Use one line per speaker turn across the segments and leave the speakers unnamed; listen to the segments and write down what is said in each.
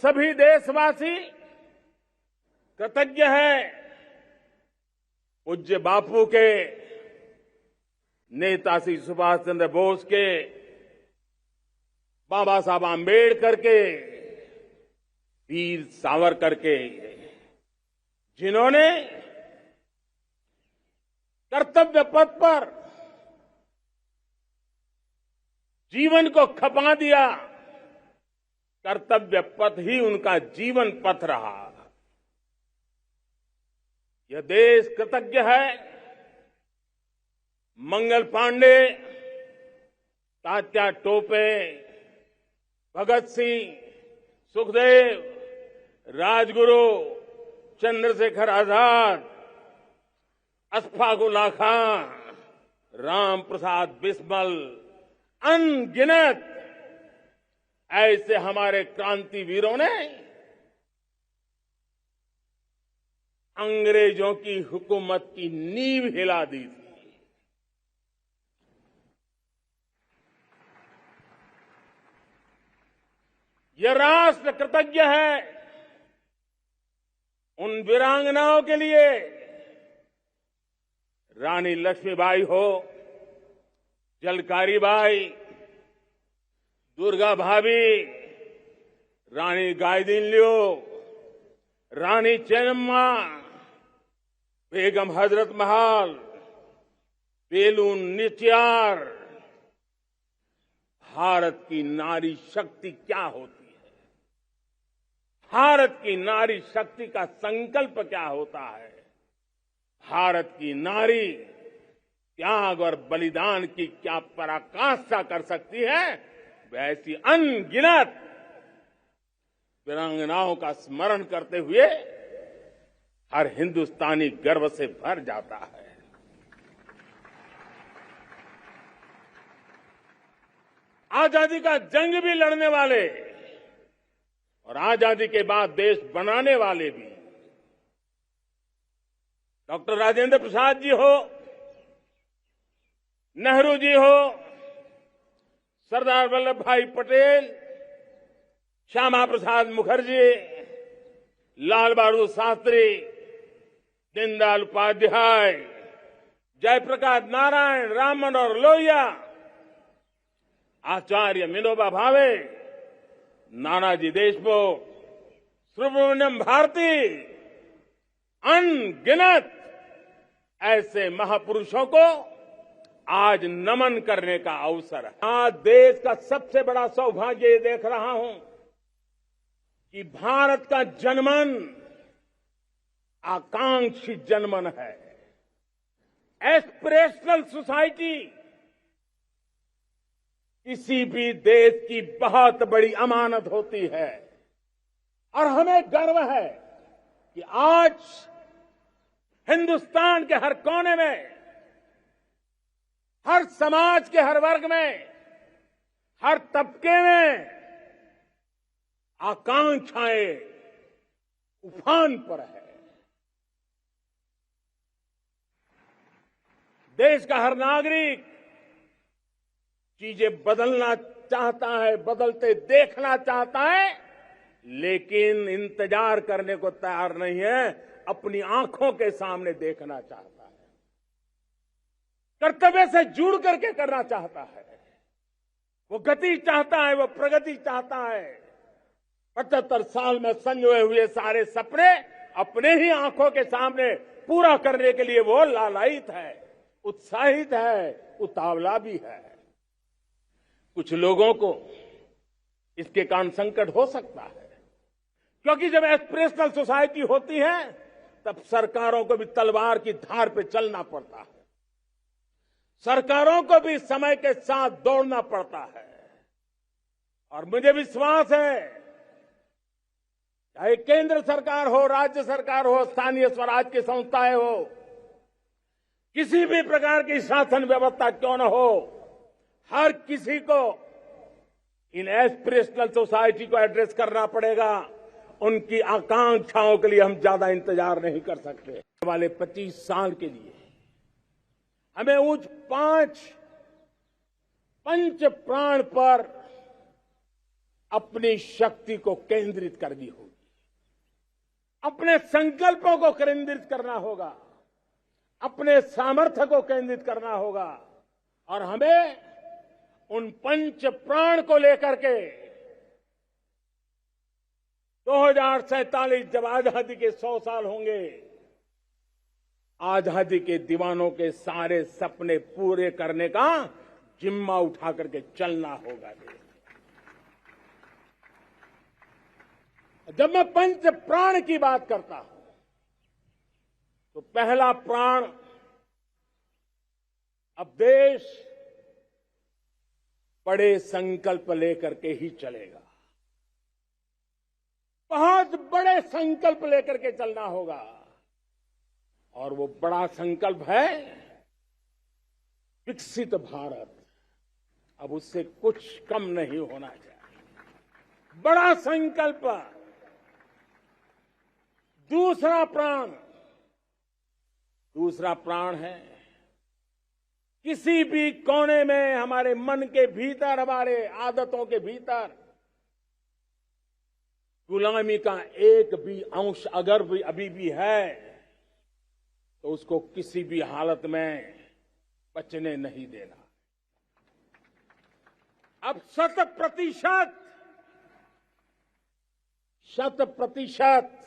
सभी देशवासी कृतज्ञ हैं पूज्य बापू के, नेताजी सुभाष चंद्र बोस के, बाबा साहब आम्बेडकर के, वीर सावरकर के, जिन्होंने कर्तव्य पथ पर जीवन को खपा दिया। कर्तव्य पथ ही उनका जीवन पथ रहा। यह देश कृतज्ञ है मंगल पांडे, तात्या टोपे, भगत सिंह, सुखदेव, राजगुरु, चंद्रशेखर आजाद, अशफाक उल्लाह खां, राम प्रसाद बिस्मिल, अनगिनत ऐसे हमारे क्रांतिवीरों ने अंग्रेजों की हुकूमत की नींव हिला दी थी। यह राष्ट्र कृतज्ञ है उन वीरांगनाओं के लिए, रानी लक्ष्मीबाई हो, झलकारी बाई, दुर्गा भाभी, रानी गाइदिन्ल्यू, रानी चेन्नम्मा, बेगम हजरत महल, बेलू निचियार। भारत की नारी शक्ति क्या होती है, भारत की नारी शक्ति का संकल्प क्या होता है, भारत की नारी त्याग और बलिदान की क्या पराकाष्ठा कर सकती है, वैसी अनगिनत वीरांगनाओं का स्मरण करते हुए हर हिंदुस्तानी गर्व से भर जाता है। आजादी का जंग भी लड़ने वाले और आजादी के बाद देश बनाने वाले भी, डॉक्टर राजेंद्र प्रसाद जी हो, नेहरू जी हो, सरदार वल्लभ भाई पटेल, श्यामा प्रसाद मुखर्जी, लाल बहादुर शास्त्री, दीनदयाल उपाध्याय, जयप्रकाश नारायण, राम मनोहर लोहिया, आचार्य विनोबा भावे, नानाजी देशमुख, सुब्रमण्यम भारती, अनगिनत ऐसे महापुरुषों को आज नमन करने का अवसर है। आज देश का सबसे बड़ा सौभाग्य ये देख रहा हूं कि भारत का जनमन आकांक्षी जनमन है, एस्पिरेशनल सोसाइटी। किसी भी देश की बहुत बड़ी अमानत होती है और हमें गर्व है कि आज हिंदुस्तान के हर कोने में, हर समाज के हर वर्ग में, हर तबके में आकांक्षाएं उफान पर है। देश का हर नागरिक चीजें बदलना चाहता है, बदलते देखना चाहता है, लेकिन इंतजार करने को तैयार नहीं है, अपनी आंखों के सामने देखना चाहता है, कर्तव्य से जुड़ करके करना चाहता है। वो गति चाहता है, वो प्रगति चाहता है। 75 साल में संजोए हुए सारे सपने अपने ही आंखों के सामने पूरा करने के लिए वो लालायित है, उत्साहित है, उतावला भी है। कुछ लोगों को इसके कारण संकट हो सकता है, क्योंकि जब एस्पिरेशनल सोसाइटी होती है तब सरकारों को भी तलवार की धार पे चलना पड़ता है, सरकारों को भी समय के साथ दौड़ना पड़ता है। और मुझे विश्वास है, चाहे केंद्र सरकार हो, राज्य सरकार हो, स्थानीय स्वराज की संस्थाएं हो, किसी भी प्रकार की शासन व्यवस्था क्यों न हो, हर किसी को इन एस्पिरेशनल सोसाइटी को एड्रेस करना पड़ेगा। उनकी आकांक्षाओं के लिए हम ज्यादा इंतजार नहीं कर सकते। वाले 25 साल के लिए हमें उच्च 5 पंच प्राण पर अपनी शक्ति को केंद्रित करनी होगी, अपने संकल्पों को केंद्रित करना होगा, अपने सामर्थ्य को केंद्रित करना होगा और हमें उन पंच प्राण को लेकर के 2047 जब आजादी के 100 साल होंगे, आजादी के दीवानों के सारे सपने पूरे करने का जिम्मा उठा करके चलना होगा। जब मैं पंच प्राण की बात करता हूं तो पहला प्राण, अब देश बड़े संकल्प लेकर के ही चलेगा, बहुत बड़े संकल्प लेकर के चलना होगा और वो बड़ा संकल्प है विकसित भारत। अब उससे कुछ कम नहीं होना चाहिए, बड़ा संकल्प। दूसरा प्राण है किसी भी कोने में हमारे मन के भीतर, हमारे आदतों के भीतर गुलामी का एक भी अंश अगर भी अभी भी है तो उसको किसी भी हालत में बचने नहीं देना। अब 100%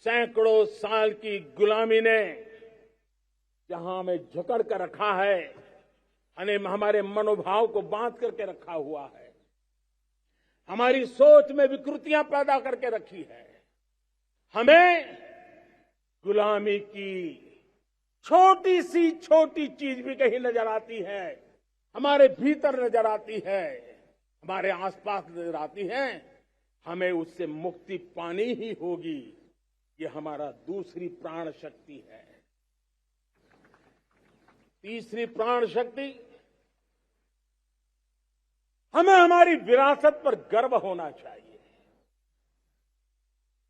सैकड़ों साल की गुलामी ने जहां हमें जकड़ कर रखा है, हमारे मनोभाव को बांध करके रखा हुआ है, हमारी सोच में विकृतियां पैदा करके रखी है, हमें गुलामी की छोटी सी छोटी चीज भी कहीं नजर आती है, हमारे भीतर नजर आती है, हमारे आसपास नजर आती है, हमें उससे मुक्ति पानी ही होगी। ये हमारा दूसरी प्राण शक्ति है। तीसरी प्राण शक्ति, हमें हमारी विरासत पर गर्व होना चाहिए,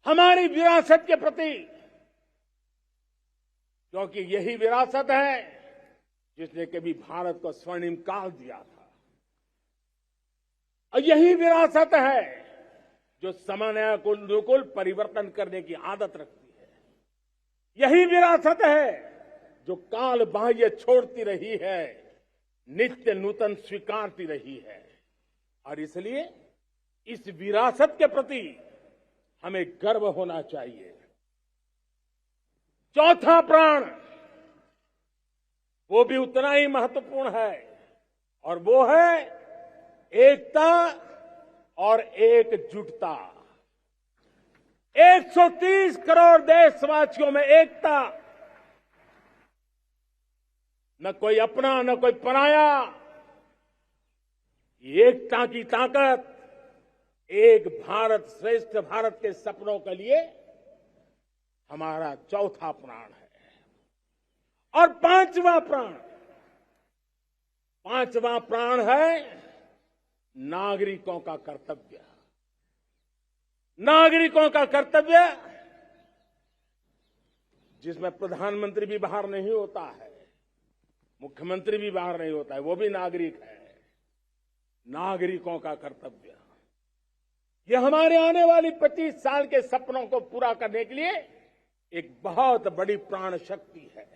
हमारी विरासत के प्रति, क्योंकि यही विरासत है जिसने कभी भारत को स्वर्णिम काल दिया था, और यही विरासत है जो समय को अनुकूल परिवर्तन करने की आदत रखती है, यही विरासत है जो काल बाह्य छोड़ती रही है, नित्य नूतन स्वीकारती रही है। और इसलिए इस विरासत के प्रति हमें गर्व होना चाहिए। चौथा प्राण, वो भी उतना ही महत्वपूर्ण है और वो है एकता और एकजुटता। 130 करोड़ देशवासियों में एकता, न कोई अपना न कोई पराया। एकता की ताकत एक भारत श्रेष्ठ भारत के सपनों के लिए हमारा चौथा प्राण है। और पांचवा प्राण है नागरिकों का कर्तव्य। नागरिकों का कर्तव्य जिसमें प्रधानमंत्री भी बाहर नहीं होता है, मुख्यमंत्री भी बाहर नहीं होता है, वो भी नागरिक है। नागरिकों का कर्तव्य, यह हमारे आने वाली 25 साल के सपनों को पूरा करने के लिए एक बहुत बड़ी प्राण शक्ति है।